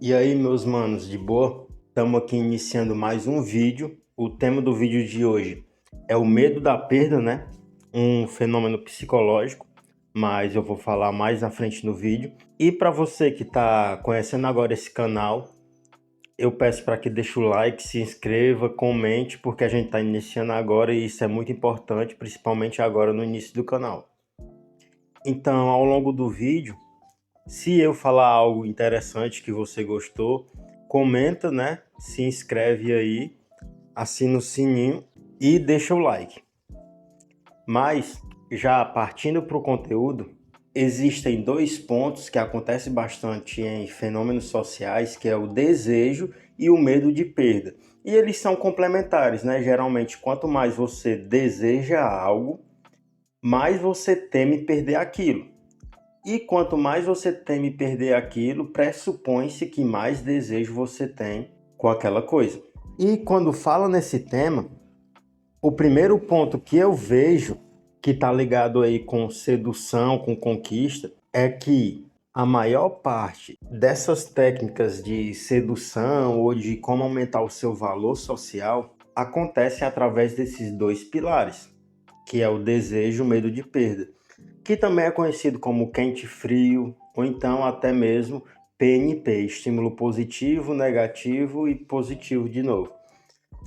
E aí, meus manos, de boa? Estamos aqui iniciando mais um vídeo. O tema do vídeo de hoje é o medo da perda, né? Um fenômeno psicológico, mas eu vou falar mais na frente no vídeo. E para você que está conhecendo agora esse canal, eu peço para que deixe o like, se inscreva, comente, porque a gente está iniciando agora e isso é muito importante, principalmente agora no início do canal. Então, ao longo do vídeo, se eu falar algo interessante que você gostou, comenta, né? Se inscreve aí, assina o sininho e deixa o like. Mas, já partindo para o conteúdo, existem dois pontos que acontecem bastante em fenômenos sociais, que é o desejo e o medo de perda. E eles são complementares, né? Geralmente, quanto mais você deseja algo, mais você teme perder aquilo. E quanto mais você teme perder aquilo, pressupõe-se que mais desejo você tem com aquela coisa. E quando fala nesse tema, o primeiro ponto que eu vejo que está ligado aí com sedução, com conquista, é que a maior parte dessas técnicas de sedução ou de como aumentar o seu valor social acontece através desses dois pilares, que é o desejo e o medo de perda, que também é conhecido como quente-frio, ou então até mesmo PNP, estímulo positivo, negativo e positivo de novo.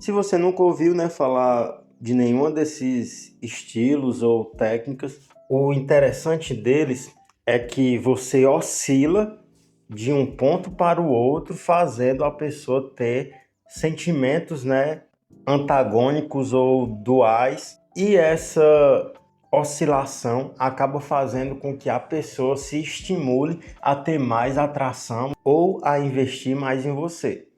Se você nunca ouviu, né, falar de nenhum desses estilos ou técnicas, o interessante deles é que você oscila de um ponto para o outro, fazendo a pessoa ter sentimentos, né, antagônicos ou duais, e essa oscilação acaba fazendo com que a pessoa se estimule a ter mais atração ou a investir mais em você.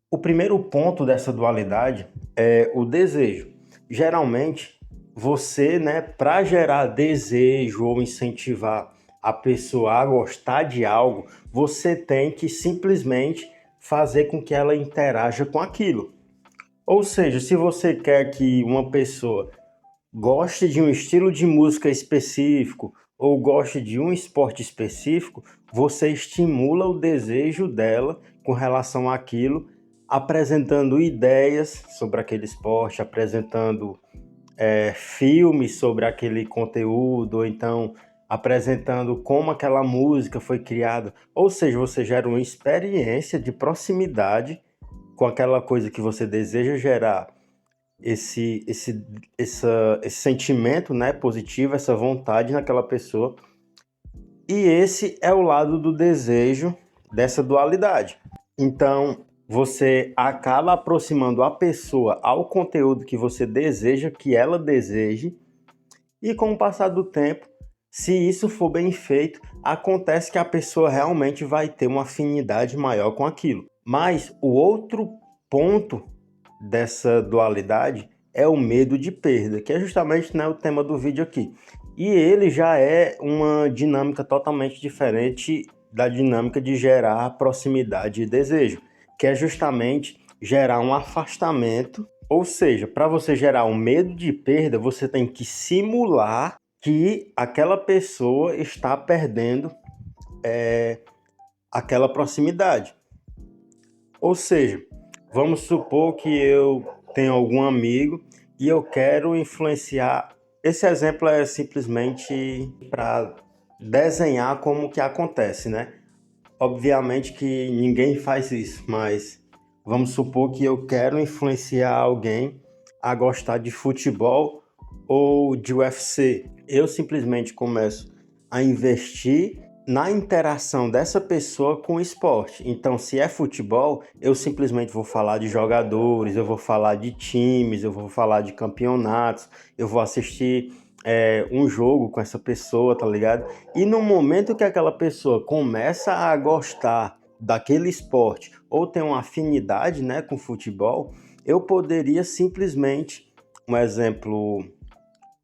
O primeiro ponto dessa dualidade é o desejo. Geralmente, você, né, para gerar desejo ou incentivar a pessoa a gostar de algo, você tem que simplesmente fazer com que ela interaja com aquilo. Ou seja, se você quer que uma pessoa goste de um estilo de música específico ou goste de um esporte específico, você estimula o desejo dela com relação àquilo, apresentando ideias sobre aquele esporte, apresentando filmes sobre aquele conteúdo, ou então apresentando como aquela música foi criada. Ou seja, você gera uma experiência de proximidade com aquela coisa que você deseja gerar esse sentimento, né, positivo, essa vontade naquela pessoa. E esse é o lado do desejo dessa dualidade. Então, você acaba aproximando a pessoa ao conteúdo que você deseja que ela deseje, e com o passar do tempo, se isso for bem feito, acontece que a pessoa realmente vai ter uma afinidade maior com aquilo. Mas o outro ponto dessa dualidade é o medo de perda, que é justamente, né, o tema do vídeo aqui. E ele já é uma dinâmica totalmente diferente da dinâmica de gerar proximidade e desejo, que é justamente gerar um afastamento. Ou seja, para você gerar um medo de perda, você tem que simular que aquela pessoa está perdendo aquela proximidade. Ou seja, vamos supor que eu tenho algum amigo e eu quero influenciar. Esse exemplo é simplesmente para desenhar como que acontece, né? Obviamente que ninguém faz isso, mas vamos supor que eu quero influenciar alguém a gostar de futebol ou de UFC. Eu simplesmente começo a investir na interação dessa pessoa com o esporte. Então, se é futebol, eu simplesmente vou falar de jogadores, eu vou falar de times, eu vou falar de campeonatos, eu vou assistir um jogo com essa pessoa, tá ligado? E no momento que aquela pessoa começa a gostar daquele esporte ou tem uma afinidade, né, com futebol, eu poderia simplesmente, um exemplo,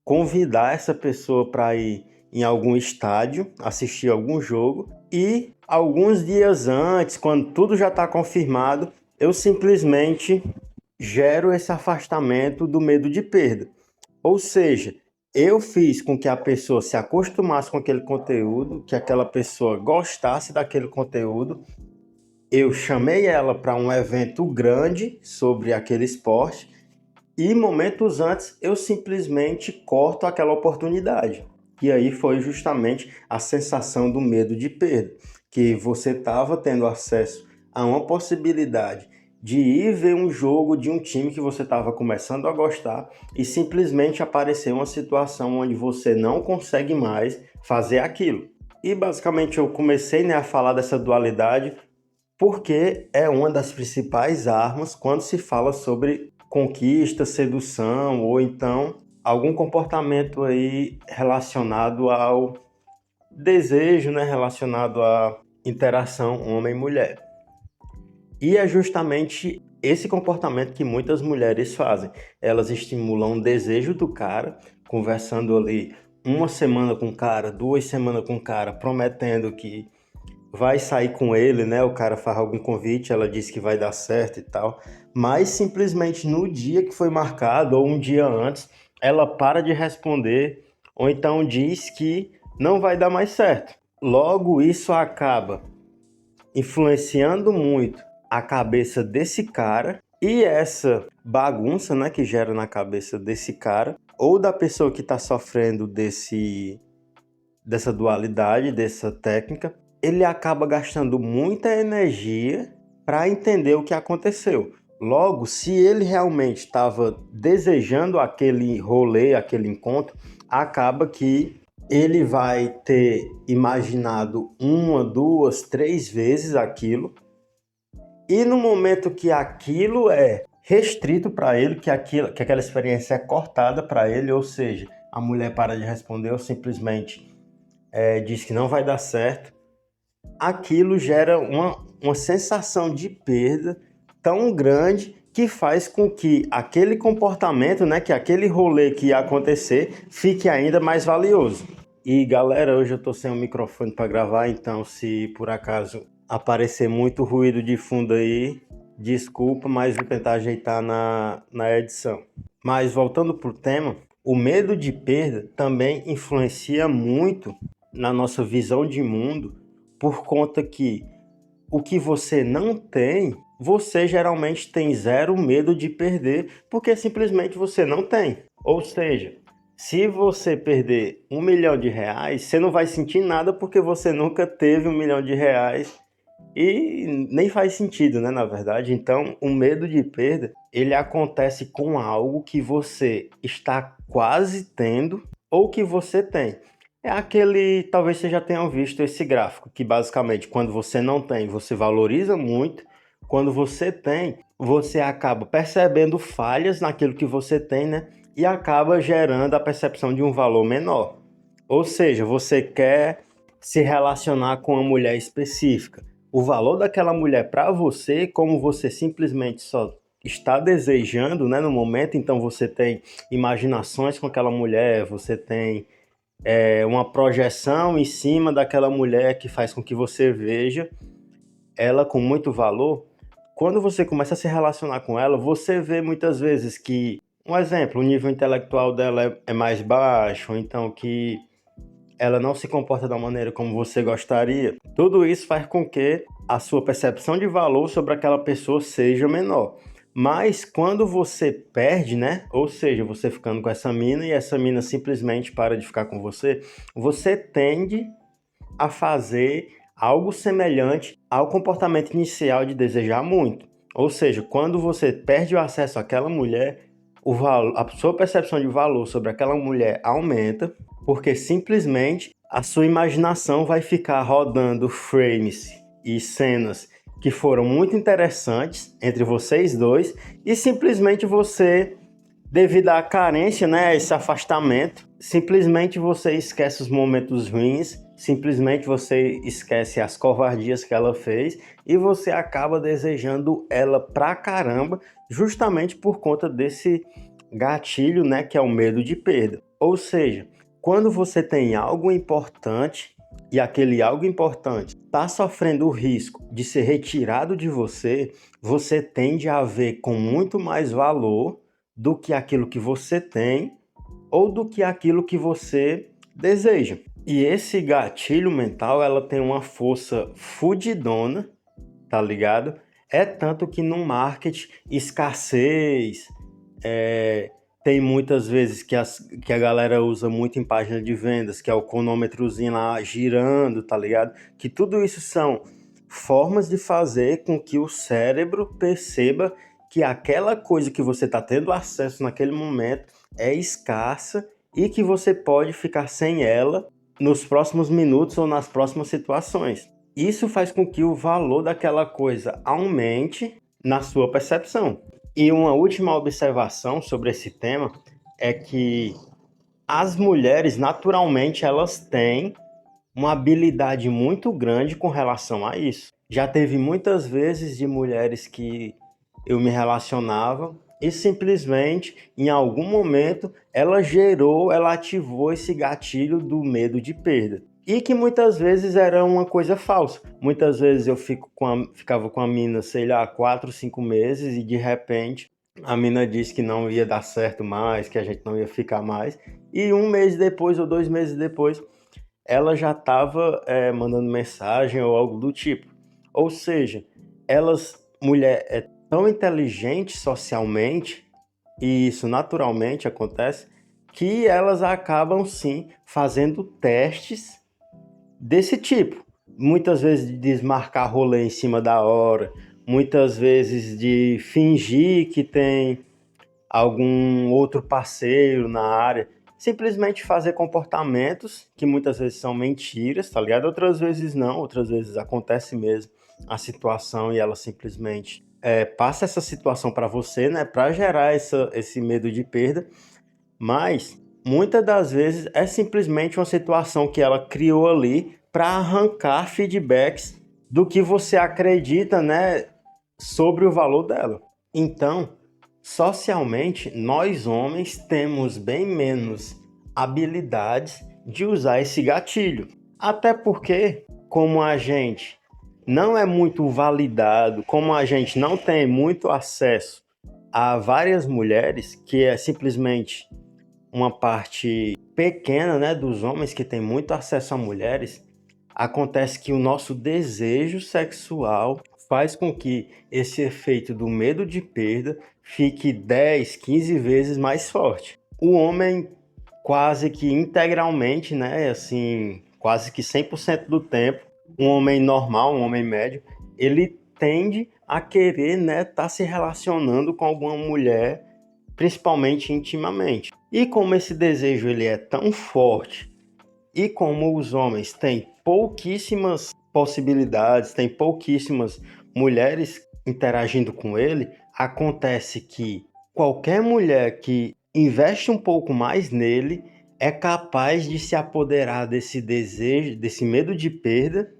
convidar essa pessoa para ir em algum estádio, assistir algum jogo, e alguns dias antes, quando tudo já está confirmado, eu simplesmente gero esse afastamento do medo de perda. Ou seja, eu fiz com que a pessoa se acostumasse com aquele conteúdo, que aquela pessoa gostasse daquele conteúdo, eu chamei ela para um evento grande sobre aquele esporte e momentos antes eu simplesmente corto aquela oportunidade. E aí foi justamente a sensação do medo de perda, que você estava tendo acesso a uma possibilidade de ir ver um jogo de um time que você estava começando a gostar e simplesmente aparecer uma situação onde você não consegue mais fazer aquilo. E basicamente eu comecei, né, a falar dessa dualidade porque é uma das principais armas quando se fala sobre conquista, sedução ou então algum comportamento aí relacionado ao desejo, né, relacionado à interação homem-mulher. E é justamente esse comportamento que muitas mulheres fazem. Elas estimulam o desejo do cara, conversando ali uma semana com o cara, 2 semanas com o cara, prometendo que vai sair com ele, né? O cara faz algum convite, ela diz que vai dar certo e tal, mas simplesmente no dia que foi marcado ou um dia antes, ela para de responder ou então diz que não vai dar mais certo. Logo, isso acaba influenciando muito a cabeça desse cara e essa bagunça, né, que gera na cabeça desse cara ou da pessoa que está sofrendo dessa dualidade, dessa técnica, ele acaba gastando muita energia para entender o que aconteceu. Logo, se ele realmente estava desejando aquele rolê, aquele encontro, acaba que ele vai ter imaginado uma, duas, três vezes aquilo, e no momento que aquilo é restrito para ele, que aquela experiência é cortada para ele, ou seja, a mulher para de responder ou simplesmente diz que não vai dar certo, aquilo gera uma sensação de perda tão grande que faz com que aquele comportamento, né, que aquele rolê que ia acontecer, fique ainda mais valioso. E galera, hoje eu tô sem o microfone para gravar, então se por acaso aparecer muito ruído de fundo aí, desculpa, mas vou tentar ajeitar na edição. Mas voltando pro tema, o medo de perda também influencia muito na nossa visão de mundo, por conta que o que você não tem, você geralmente tem zero medo de perder, porque simplesmente você não tem. Ou seja, se você perder R$ 1 milhão, você não vai sentir nada porque você nunca teve R$ 1 milhão e nem faz sentido, né, na verdade. Então, o medo de perda, ele acontece com algo que você está quase tendo ou que você tem. É aquele, talvez você já tenham visto esse gráfico, que basicamente quando você não tem, você valoriza muito, quando você tem, você acaba percebendo falhas naquilo que você tem, né? E acaba gerando a percepção de um valor menor. Ou seja, você quer se relacionar com uma mulher específica. O valor daquela mulher para você, como você simplesmente só está desejando, né, no momento, então você tem imaginações com aquela mulher, você tem uma projeção em cima daquela mulher que faz com que você veja ela com muito valor. Quando você começa a se relacionar com ela, você vê muitas vezes que, um exemplo, o nível intelectual dela é mais baixo, então que ela não se comporta da maneira como você gostaria. Tudo isso faz com que a sua percepção de valor sobre aquela pessoa seja menor. Mas quando você perde, né? Ou seja, você ficando com essa mina e essa mina simplesmente para de ficar com você, você tende a fazer algo semelhante ao comportamento inicial de desejar muito. Ou seja, quando você perde o acesso àquela mulher, a sua percepção de valor sobre aquela mulher aumenta, porque simplesmente a sua imaginação vai ficar rodando frames e cenas que foram muito interessantes entre vocês dois e simplesmente você, devido à carência, né, esse afastamento, simplesmente você esquece os momentos ruins, simplesmente você esquece as covardias que ela fez e você acaba desejando ela pra caramba, justamente por conta desse gatilho, né, que é o medo de perda. Ou seja, quando você tem algo importante e aquele algo importante está sofrendo o risco de ser retirado de você, você tende a ver com muito mais valor do que aquilo que você tem ou do que aquilo que você deseja. E esse gatilho mental, ela tem uma força fudidona tá ligado? É tanto que no marketing, escassez, tem muitas vezes que a galera usa muito em página de vendas, que é o cronômetrozinho lá girando, tá ligado? Que tudo isso são formas de fazer com que o cérebro perceba que aquela coisa que você está tendo acesso naquele momento é escassa e que você pode ficar sem ela nos próximos minutos ou nas próximas situações. Isso faz com que o valor daquela coisa aumente na sua percepção. E uma última observação sobre esse tema é que as mulheres, naturalmente, elas têm uma habilidade muito grande com relação a isso. Já teve muitas vezes de mulheres que eu me relacionava e simplesmente, em algum momento, ela ativou esse gatilho do medo de perda. E que muitas vezes era uma coisa falsa. Muitas vezes eu ficava com a mina, sei lá, 4, 5 meses e de repente a mina disse que não ia dar certo mais, que a gente não ia ficar mais. E um mês depois ou 2 meses depois, ela já estava mandando mensagem ou algo do tipo. Ou seja, mulher é tão inteligente socialmente, e isso naturalmente acontece, que elas acabam sim fazendo testes desse tipo. Muitas vezes de desmarcar rolê em cima da hora, muitas vezes de fingir que tem algum outro parceiro na área, simplesmente fazer comportamentos que muitas vezes são mentiras, tá ligado? Outras vezes não, outras vezes acontece mesmo a situação e ela simplesmente passa essa situação para você, né, para gerar esse medo de perda, mas muitas das vezes é simplesmente uma situação que ela criou ali para arrancar feedbacks do que você acredita, né, sobre o valor dela. Então, socialmente, nós homens temos bem menos habilidades de usar esse gatilho. Até porque, como a gente não é muito validado, como a gente não tem muito acesso a várias mulheres, que é simplesmente uma parte pequena, né, dos homens que tem muito acesso a mulheres, acontece que o nosso desejo sexual faz com que esse efeito do medo de perda fique 10, 15 vezes mais forte. O homem quase que integralmente, né, assim, quase que 100% do tempo, um homem normal, um homem médio, ele tende a querer, né, tá se relacionando com alguma mulher, principalmente intimamente. E como esse desejo ele é tão forte e como os homens têm pouquíssimas possibilidades, têm pouquíssimas mulheres interagindo com ele, acontece que qualquer mulher que investe um pouco mais nele é capaz de se apoderar desse desejo, desse medo de perda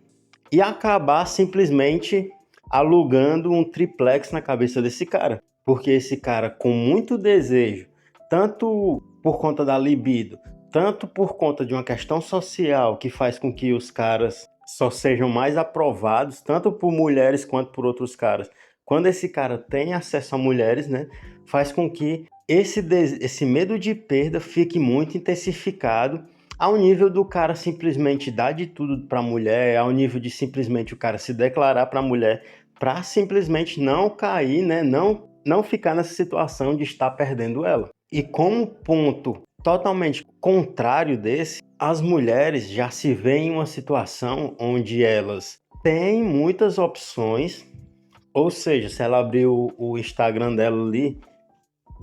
e acabar simplesmente alugando um triplex na cabeça desse cara. Porque esse cara com muito desejo, tanto por conta da libido, tanto por conta de uma questão social que faz com que os caras só sejam mais aprovados, tanto por mulheres quanto por outros caras. Quando esse cara tem acesso a mulheres, né, faz com que esse medo de perda fique muito intensificado ao nível do cara simplesmente dar de tudo para a mulher, ao nível de simplesmente o cara se declarar para a mulher, para simplesmente não cair, né, não ficar nessa situação de estar perdendo ela. E como ponto totalmente contrário desse, as mulheres já se veem em uma situação onde elas têm muitas opções, ou seja, se ela abrir o Instagram dela ali,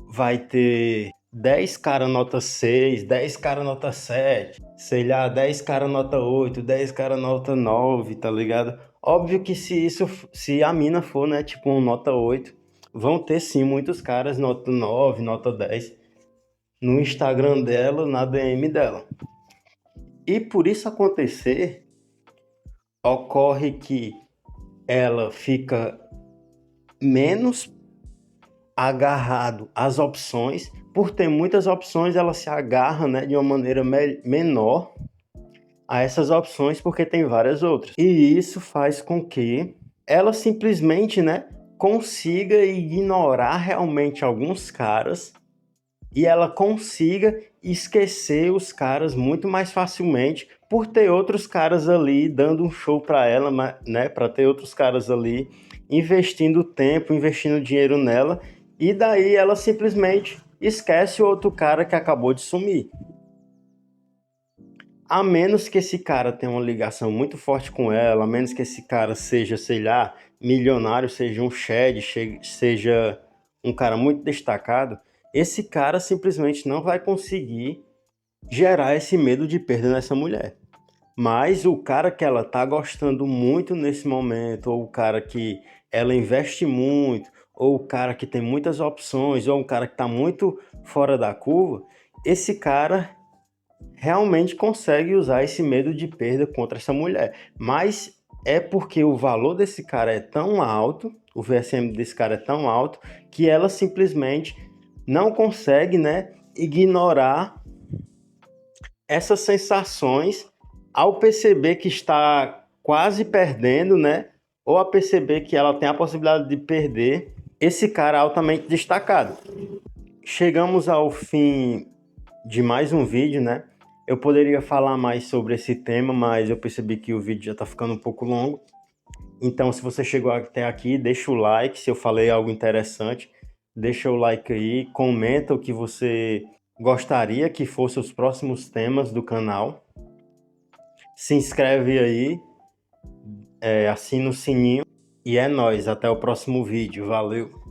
vai ter 10 cara nota 6, 10 cara nota 7, sei lá, 10 cara nota 8, 10 cara nota 9, tá ligado? Óbvio que se a mina for, né, tipo um nota 8, vão ter sim muitos caras nota 9, nota 10 no Instagram dela, na DM dela. E por isso acontecer, ocorre que ela fica menos agarrado às opções. Por ter muitas opções, ela se agarra, né, de uma maneira menor a essas opções porque tem várias outras. E isso faz com que ela simplesmente, né, consiga ignorar realmente alguns caras e ela consiga esquecer os caras muito mais facilmente por ter outros caras ali dando um show para ela, né? Para ter outros caras ali investindo tempo, investindo dinheiro nela, e daí ela simplesmente esquece o outro cara que acabou de sumir. A menos que esse cara tenha uma ligação muito forte com ela, a menos que esse cara seja, sei lá, milionário, seja um Shed, seja um cara muito destacado, esse cara simplesmente não vai conseguir gerar esse medo de perda nessa mulher. Mas o cara que ela tá gostando muito nesse momento, ou o cara que ela investe muito, ou o cara que tem muitas opções, ou um cara que tá muito fora da curva, esse cara realmente consegue usar esse medo de perda contra essa mulher. Mas é porque o valor desse cara é tão alto, o VSM desse cara é tão alto, que ela simplesmente não consegue, né, ignorar essas sensações ao perceber que está quase perdendo, né? Ou a perceber que ela tem a possibilidade de perder esse cara altamente destacado. Chegamos ao fim de mais um vídeo, né? Eu poderia falar mais sobre esse tema, mas eu percebi que o vídeo já está ficando um pouco longo. Então, se você chegou até aqui, deixa o like. Se eu falei algo interessante, deixa o like aí, comenta o que você gostaria que fossem os próximos temas do canal. Se inscreve aí, assina o sininho e é nóis. Até o próximo vídeo. Valeu!